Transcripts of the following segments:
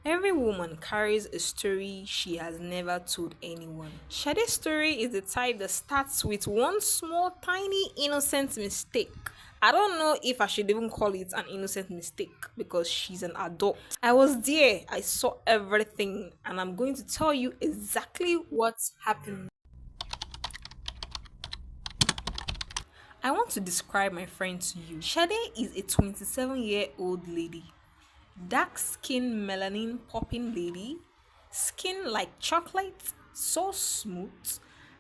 Every woman carries a story she has never told anyone. Sade's story is the type that starts with one small, tiny, innocent mistake. I don't know if I should even call it an innocent mistake because she's an adult. I was there, I saw everything, and I'm going to tell you exactly what happened. I want to describe my friend to you. Sade is a 27-year-old lady. Dark skin, melanin popping lady. Skin like chocolate, so smooth.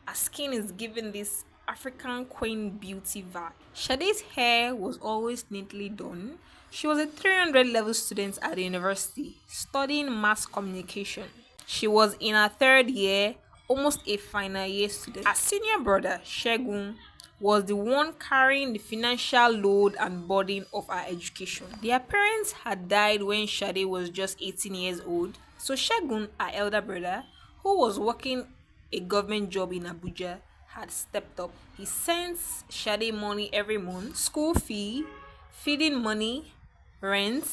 Her skin is giving this African queen beauty vibe. Sade's hair was always neatly done. She was a 300 level student at the university, studying mass communication. She was in her third year, almost a final year student. Her senior brother, Shegun, was the one carrying the financial load and burden of her education. Their parents had died when Sade was just 18 years old, so Shegun, her elder brother, who was working a government job in Abuja, had stepped up. He sent Sade money every month, school fee, feeding money, rent,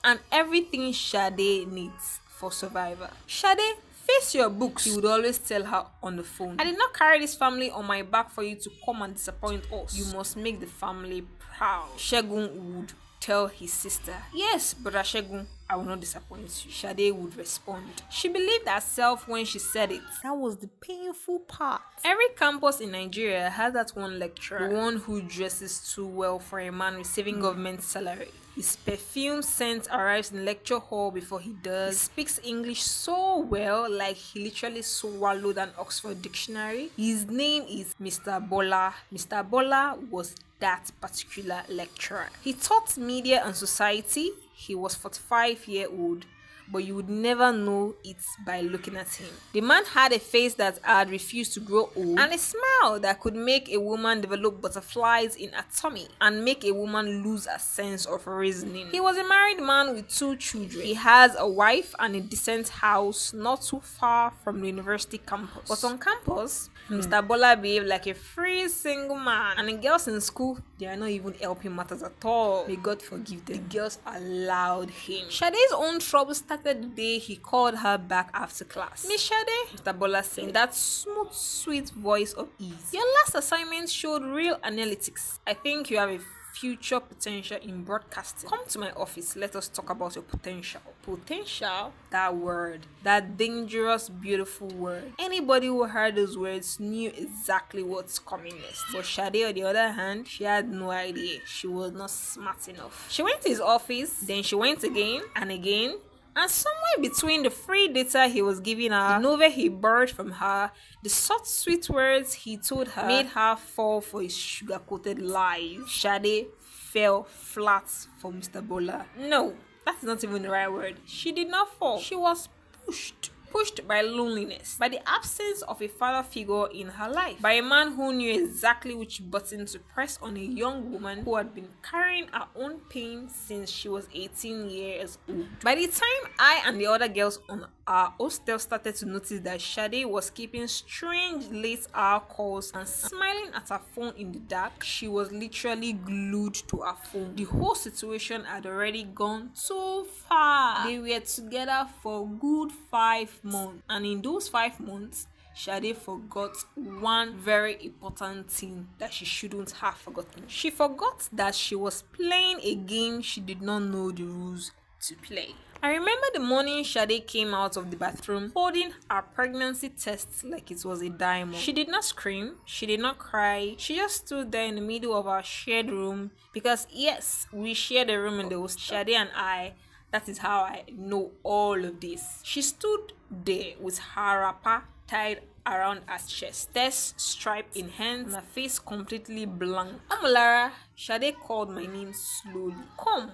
and everything Sade needs for survival. Sade, face your books, he would always tell her on the phone. I did not carry this family on my back for you to come and disappoint us. You must make the family proud. Shegun would tell his sister, yes, brother Shegun, I will not disappoint you. Sade would respond. She believed herself when she said it. That was the painful part. Every campus in Nigeria has that one lecturer, the one who dresses too well for a man receiving government salary. His perfume scent arrives in lecture hall before he does. He speaks English so well, like he literally swallowed an Oxford dictionary. His name is Mr. Bola. Mr. Bola was that particular lecturer. He taught media and society. He was 45-year-old, but you would never know it by looking at him. The man had a face that had refused to grow old and a smile that could make a woman develop butterflies in her tummy and make a woman lose her sense of reasoning. He was a married man with 2 children. He has a wife and a decent house not too far from the university campus. But on campus, Mr. Bola behaved like a free single man, and the girls in school, they are not even helping matters at all. May God forgive them. The girls allowed him. Sade's own trouble started the day he called her back after class. Miss Sade, Mr. Bola said in that smooth, sweet voice of ease, your last assignment showed real analytics. I think you have a future potential in broadcasting. Come to my office, let us talk about your potential. Potential? That word. That dangerous, beautiful word. Anybody who heard those words knew exactly what's coming next. But Sade, on the other hand, she had no idea. She was not smart enough. She went to his office, then she went again and again. And somewhere between the free data he was giving her, the novel he borrowed from her, the soft sweet words he told her, made her fall for his sugar-coated lies. Sade fell flat for Mr. Bola. No, that's not even the right word. She did not fall. She was pushed. Pushed by loneliness, by the absence of a father figure in her life, by a man who knew exactly which button to press on a young woman who had been carrying her own pain since she was 18 years old. By the time I and the other girls on our hostel started to notice that Sade was keeping strange late-hour calls and smiling at her phone in the dark, she was literally glued to her phone. The whole situation had already gone too far. They were together for good 5 months, and in those 5 months, Sade forgot one very important thing that she shouldn't have forgotten. She forgot that she was playing a game she did not know the rules to play. I remember the morning Sade came out of the bathroom holding her pregnancy test like it was a diamond. She did not scream, she did not cry, she just stood there in the middle of our shared room because yes, we shared a room in the hostel. Sade and I, that is how I know all of this. She stood there with her wrapper tied around her chest, test stripe in hand, and her face completely blank. Amulara, Sade called my name slowly. Come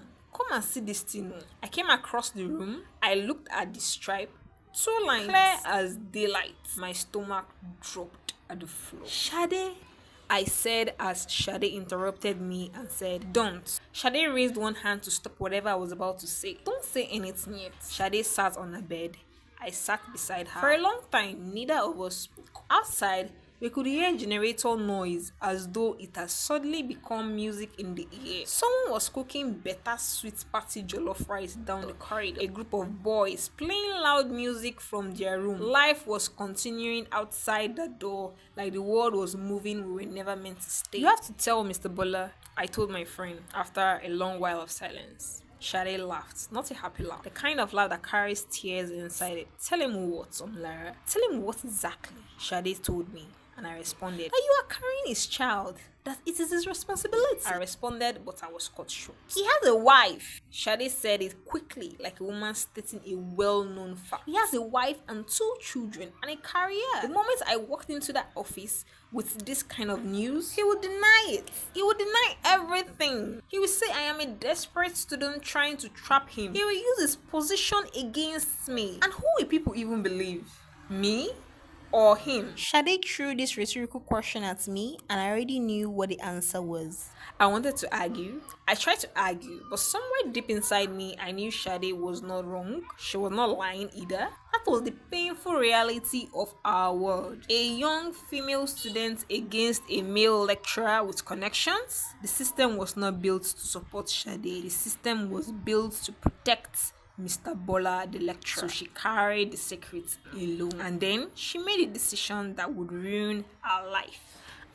and see this thing. I came across the room. I looked at the stripe. 2 lines, clear as daylight. My stomach dropped at the floor. Sade, I said as Sade interrupted me and said, don't. Sade raised one hand to stop whatever I was about to say. Don't say anything yet. Sade sat on her bed. I sat beside her. For a long time, neither of us spoke. Outside, We could hear generator noise as though it has suddenly become music in the ear. Someone was cooking better sweet party jollof rice down the corridor. A group of boys playing loud music from their room. Life was continuing outside the door like the world was moving we were never meant to stay. You have to tell Mr. Bola, I told my friend after a long while of silence. Shade laughed, not a happy laugh, the kind of laugh that carries tears inside it. Tell him what, Lara? Tell him what exactly? Shade told me, and I responded, that you are carrying his child, that it is his responsibility. I responded, but I was cut short. He has a wife. Shade said it quickly, like a woman stating a well-known fact. He has a wife and 2 children and a career. The moment I walked into that office with this kind of news, he would deny it. He would deny everything. He would say I am a desperate student trying to trap him. He will use his position against me. And who will people even believe? Me? Or him? Shade threw this rhetorical question at me, and I already knew what the answer was. I wanted to argue. I tried to argue, but somewhere deep inside me, I knew Shade was not wrong. She was not lying either. That was the painful reality of our world. A young female student against a male lecturer with connections. The system was not built to support Shade. The system was built to protect Mr. Bola, the lecturer. So she carried the secret alone. And then she made a decision that would ruin her life.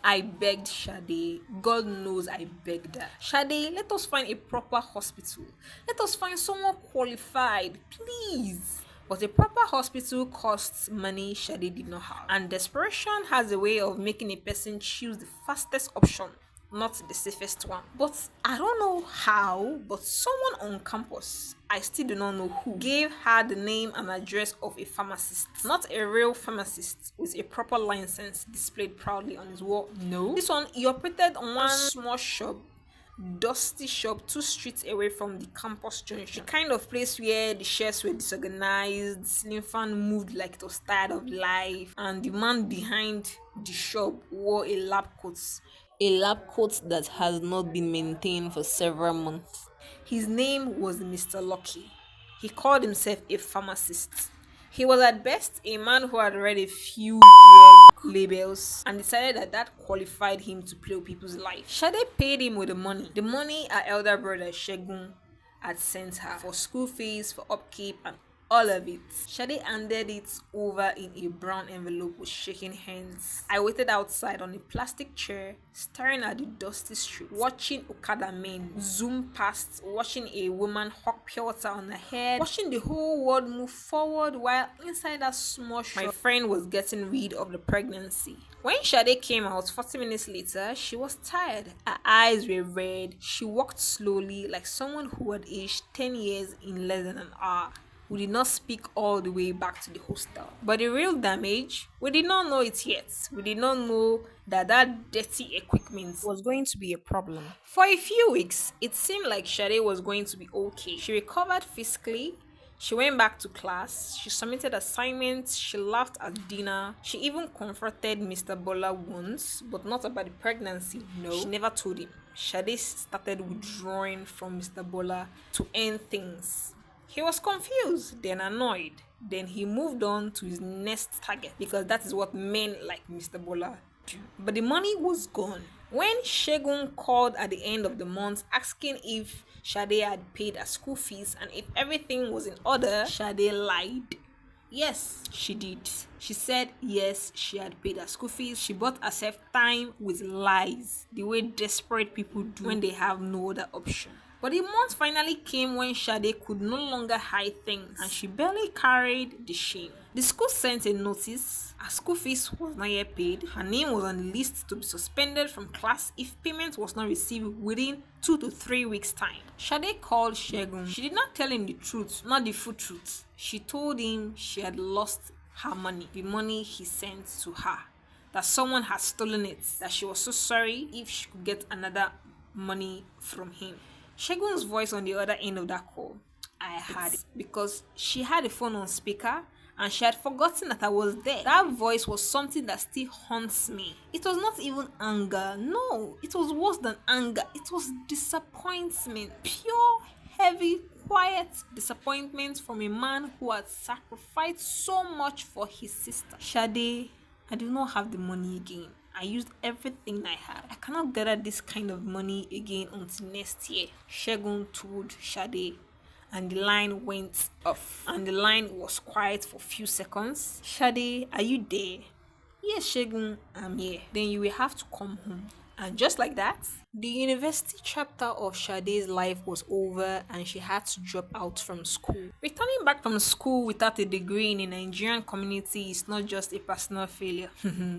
I begged Shade. God knows I begged her. Shade, let us find a proper hospital. Let us find someone qualified, please. But a proper hospital costs money Shade did not have. And desperation has a way of making a person choose the fastest option, not the safest one. But I don't know how, but someone on campus, I still do not know who, gave her the name and address of a pharmacist. Not a real pharmacist with a proper license displayed proudly on his wall. No. This one, he operated on one small shop, dusty shop 2 streets away from the campus junction. The kind of place where the shelves were disorganized, the ceiling fan moved like it was tired of life, and the man behind the shop wore a lab coat. A lab coat that has not been maintained for several months. His name was Mr. Lucky. He called himself a pharmacist. He was at best a man who had read a few drug labels and decided that that qualified him to play with people's life. Shade paid him with the money. The money her elder brother Shegun had sent her for school fees, for upkeep, and all of it. Shade handed it over in a brown envelope with shaking hands. I waited outside on a plastic chair, staring at the dusty street, watching Okada men zoom past, watching a woman hawk pure water on her head, watching the whole world move forward while inside that small shop, my friend was getting rid of the pregnancy. When Shade came out 40 minutes later, she was tired. Her eyes were red. She walked slowly like someone who had aged 10 years in less than an hour. We did not speak all the way back to the hostel. But the real damage, we did not know it yet. We did not know that that dirty equipment was going to be a problem. For a few weeks, it seemed like Shade was going to be okay. She recovered physically. She went back to class. She submitted assignments. She laughed at dinner. She even confronted Mr. Bola once, but not about the pregnancy. No, she never told him. Shade started withdrawing from Mr. Bola to end things. He was confused, then annoyed. Then he moved on to his next target because that is what men like Mr. Bola do. But the money was gone. When Shegun called at the end of the month asking if Shade had paid her school fees and if everything was in order, Shade lied. Yes, she did. She said yes, she had paid her school fees. She bought herself time with lies, the way desperate people do when they have no other option. But the month finally came when Shade could no longer hide things and she barely carried the shame. The school sent a notice. Her school fees was not yet paid. Her name was on the list to be suspended from class if payment was not received within 2 to 3 weeks' time. Shade called Shegun. She did not tell him the truth, not the full truth. She told him she had lost her money, the money he sent to her, that someone had stolen it, that she was so sorry if she could get another money from him. Shegun's voice on the other end of that call, I heard it because she had the phone on speaker and she had forgotten that I was there. That voice was something that still haunts me. It was not even anger. No, it was worse than anger. It was disappointment. Pure, heavy, quiet disappointment from a man who had sacrificed so much for his sister. Shade, I do not have the money again. I used everything I had. I cannot gather this kind of money again until next year. Shegun told Shade, and the line went off. And the line was quiet for a few seconds. Shade, are you there? Yes, Shegun, I'm here. Then you will have to come home. And just like that, the university chapter of Sade's life was over and she had to drop out from school. Returning back from school without a degree in a Nigerian community is not just a personal failure,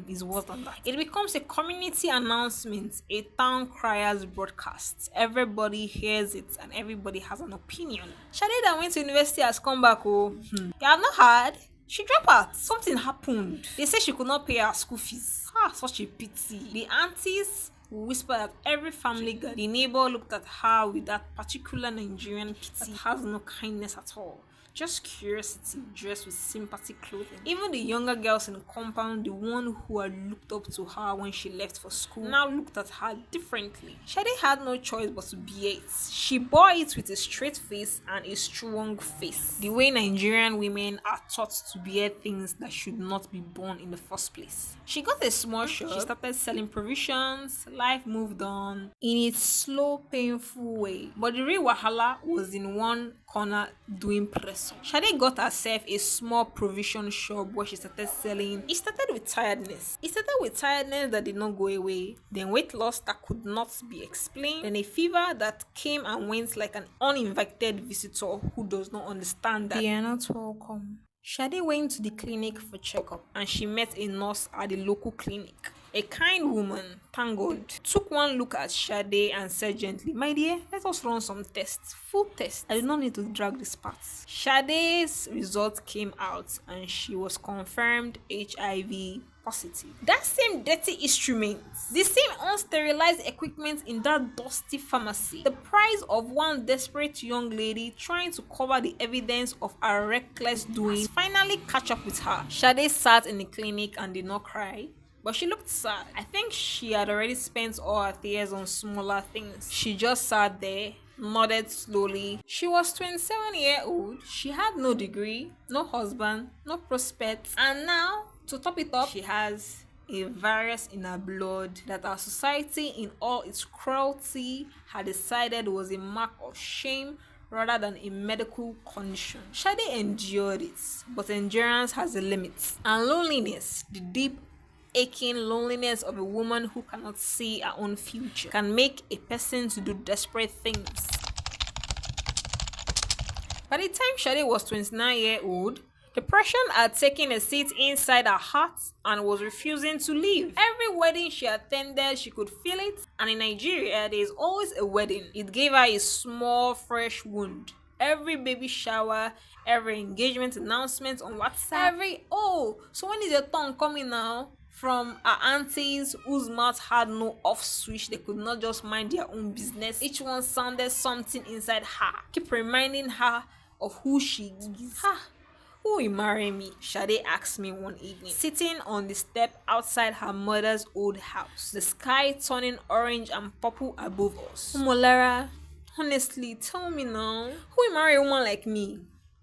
it's worse than that. It becomes a community announcement, a town crier's broadcast. Everybody hears it and everybody has an opinion. Sade that went to university has come back, oh. You have not heard? She dropped out. Something happened. They say she could not pay her school fees. Such a pity. The aunties whispered at every family gathering. The neighbor looked at her with that particular Nigerian pity that has no kindness at all. Just curiosity dressed with sympathy clothing. Even the younger girls in the compound, the one who had looked up to her when she left for school, now looked at her differently. Shade had no choice but to bear it. She bore it with a straight face and a strong face. The way Nigerian women are taught to bear things that should not be born in the first place. She got a small shop. She started selling provisions. Life moved on in its slow, painful way. But the real wahala was in one corner doing press. Shade got herself a small provision shop where she started selling. It started with tiredness. That did not go away. Then weight loss that could not be explained. Then a fever that came and went like an uninvited visitor who does not understand that they are not welcome. Shade went to the clinic for checkup and she met a nurse at the local clinic. A kind woman, thank God, took one look at Shade and said gently, "My dear, let us run some tests. Full tests. I do not need to drag this part." Shade's result came out and she was confirmed HIV positive. That same dirty instrument, the same unsterilized equipment in that dusty pharmacy, the price of one desperate young lady trying to cover the evidence of her reckless doing, finally catch up with her. Shade sat in the clinic and did not cry, but she looked sad. I think she had already spent all her tears on smaller things. She just sat there, nodded slowly. She was 27-year-old. She had no degree, no husband, no prospects. And now, to top it up, she has a virus in her blood that our society in all its cruelty had decided was a mark of shame rather than a medical condition. Shade endured it, but endurance has a limit. And loneliness, the deep aching loneliness of a woman who cannot see her own future, can make a person to do desperate things. By the time Shade was 29-year-old, depression had taken a seat inside her heart and was refusing to leave. Every wedding she attended, she could feel it. And in Nigeria, there is always a wedding. It gave her a small, fresh wound. Every baby shower, every engagement announcement on WhatsApp, so when is your turn coming now? From her aunties whose mouth had no off switch, they could not just mind their own business. Each one sounded something inside her, keep reminding her of who she is. Who will marry me? Shade asked me one evening, sitting on the step outside her mother's old house, the sky turning orange and purple above us. Molara, honestly, tell me now, who will marry a woman like me?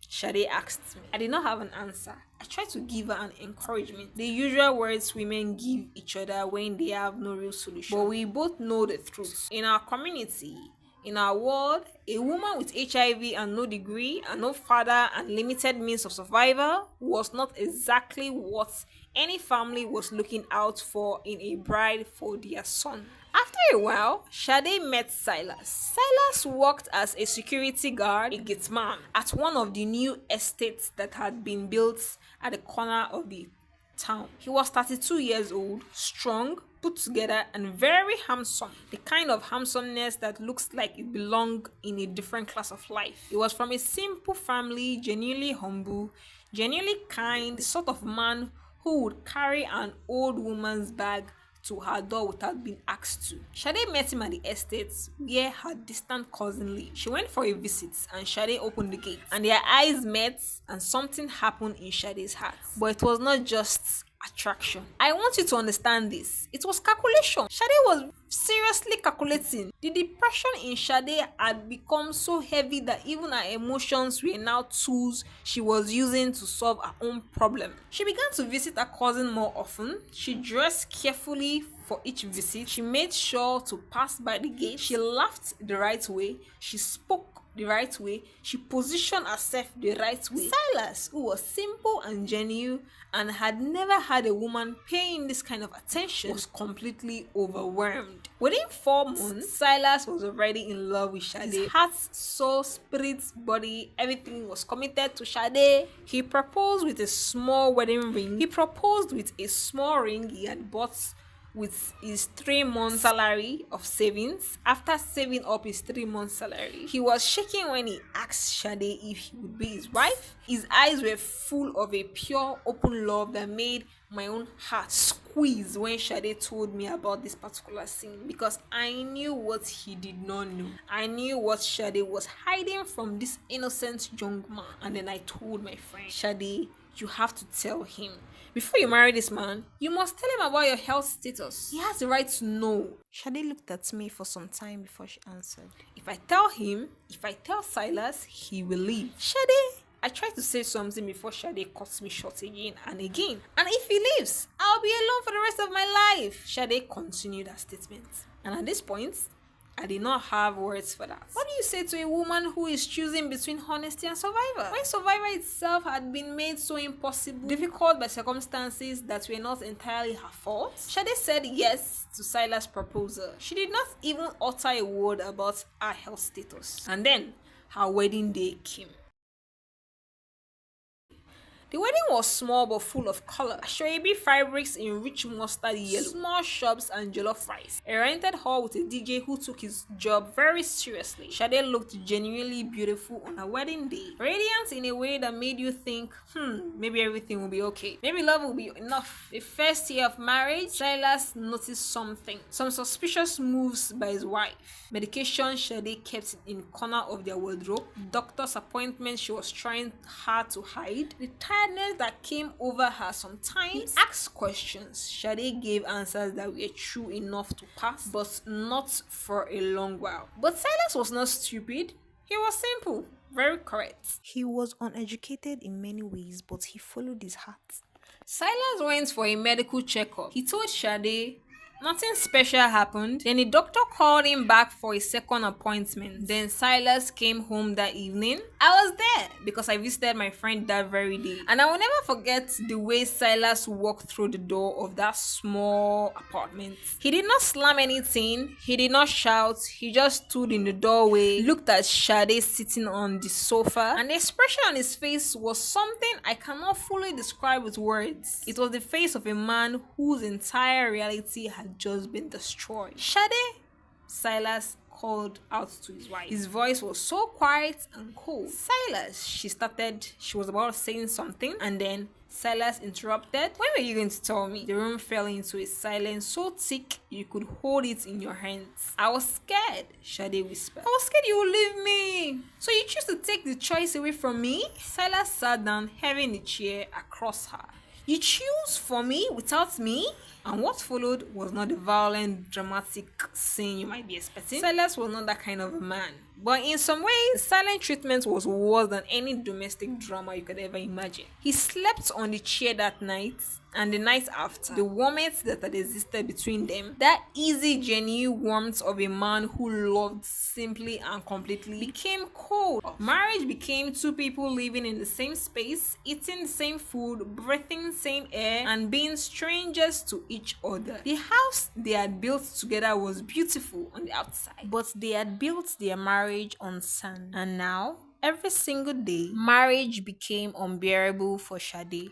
Shade asked me. I did not have an answer. I tried to give her an encouragement, the usual words women give each other when they have no real solution. But we both know the truth. In our community, in our world, a woman with HIV and no degree and no father and limited means of survival was not exactly what any family was looking out for in a bride for their son. After a while, Shade met Silas. Silas worked as a security guard, a gate man, at one of the new estates that had been built at the corner of the town. He was 32 years old, strong, put together, and very handsome. The kind of handsomeness that looks like it belonged in a different class of life. He was from a simple family, genuinely humble, genuinely kind, the sort of man who would carry an old woman's bag to her door without being asked to. Shade met him at the estate where her distant cousin lived. She went for a visit and Shade opened the gate and their eyes met and something happened in Shade's heart. But it was not just attraction. I want you to understand this. It was calculation. Shade was seriously calculating. The depression in Shade had become so heavy that even her emotions were now tools she was using to solve her own problem. She began to visit her cousin more often. She dressed carefully for each visit. She made sure to pass by the gate. She laughed the right way. She spoke the right way. She positioned herself the right way. Silas, who was simple and genuine and had never had a woman paying this kind of attention, was completely overwhelmed. Within 4 months, Silas was already in love with Sade. His heart, soul, spirit, body, everything was committed to Sade. He proposed with a small wedding ring. He proposed with a small ring he had bought with his 3 month salary of savings. After saving up his 3 month salary, he was shaking when he asked Shade if he would be his wife. His eyes were full of a pure open love that made my own heart squeeze when Shade told me about this particular scene, because I knew what he did not know. I knew what Shade was hiding from this innocent young man. And then I told my friend, Shade, you have to tell him. Before you marry this man, you must tell him about your health status. He has the right to know. Shade looked at me for some time before she answered. If I tell Silas, he will leave. Shade, I tried to say something before Shade cuts me short again and again. And if he leaves, I'll be alone for the rest of my life. Shade continued her statement. And at this point, I did not have words for that. What do you say to a woman who is choosing between honesty and survivor? When survivor itself had been made so impossible, difficult by circumstances that were not entirely her fault? Shade said yes to Silas' proposal. She did not even utter a word about her health status. And then her wedding day came. The wedding was small but full of color. Shoabi fabrics in rich mustard yellow, small shops and jollof rice. A rented hall with a DJ who took his job very seriously. Shade looked genuinely beautiful on her wedding day. Radiant in a way that made you think, maybe everything will be okay. Maybe love will be enough. The first year of marriage, Silas noticed something. Some suspicious moves by his wife. Medication Shade kept in corner of their wardrobe. Doctor's appointments she was trying hard to hide. The tiredness that came over her sometimes. He asked questions. Shade gave answers that were true enough to pass, but not for a long while. But Silas was not stupid. He was simple, very correct. He was uneducated in many ways, but he followed his heart. Silas went for a medical checkup. He told Shade nothing special happened. Then the doctor called him back for a second appointment. Then Silas came home that evening. I was there because I visited my friend that very day. And I will never forget the way Silas walked through the door of that small apartment. He did not slam anything. He did not shout. He just stood in the doorway, looked at Shade sitting on the sofa, and the expression on his face was something I cannot fully describe with words. It was the face of a man whose entire reality had just been destroyed. Shade, Silas called out to his wife. His voice was so quiet and cold. Silas, she started. She was about saying something, and then Silas interrupted. When were you going to tell me? The room fell into a silence so thick you could hold it in your hands. I was scared, Shade whispered. I was scared you would leave me. So you choose to take the choice away from me? Silas sat down, having the chair across her. You choose for me without me? And what followed was not the violent, dramatic scene you might be expecting. Silas was not that kind of a man. But in some ways, the silent treatment was worse than any domestic drama you could ever imagine. He slept on the chair that night, and the night after, the warmth that had existed between them, that easy, genuine warmth of a man who loved simply and completely, became cold. Marriage became two people living in the same space, eating the same food, breathing the same air, and being strangers to each other. The house they had built together was beautiful on the outside, but they had built their marriage on sand. And now, every single day, marriage became unbearable for Shade.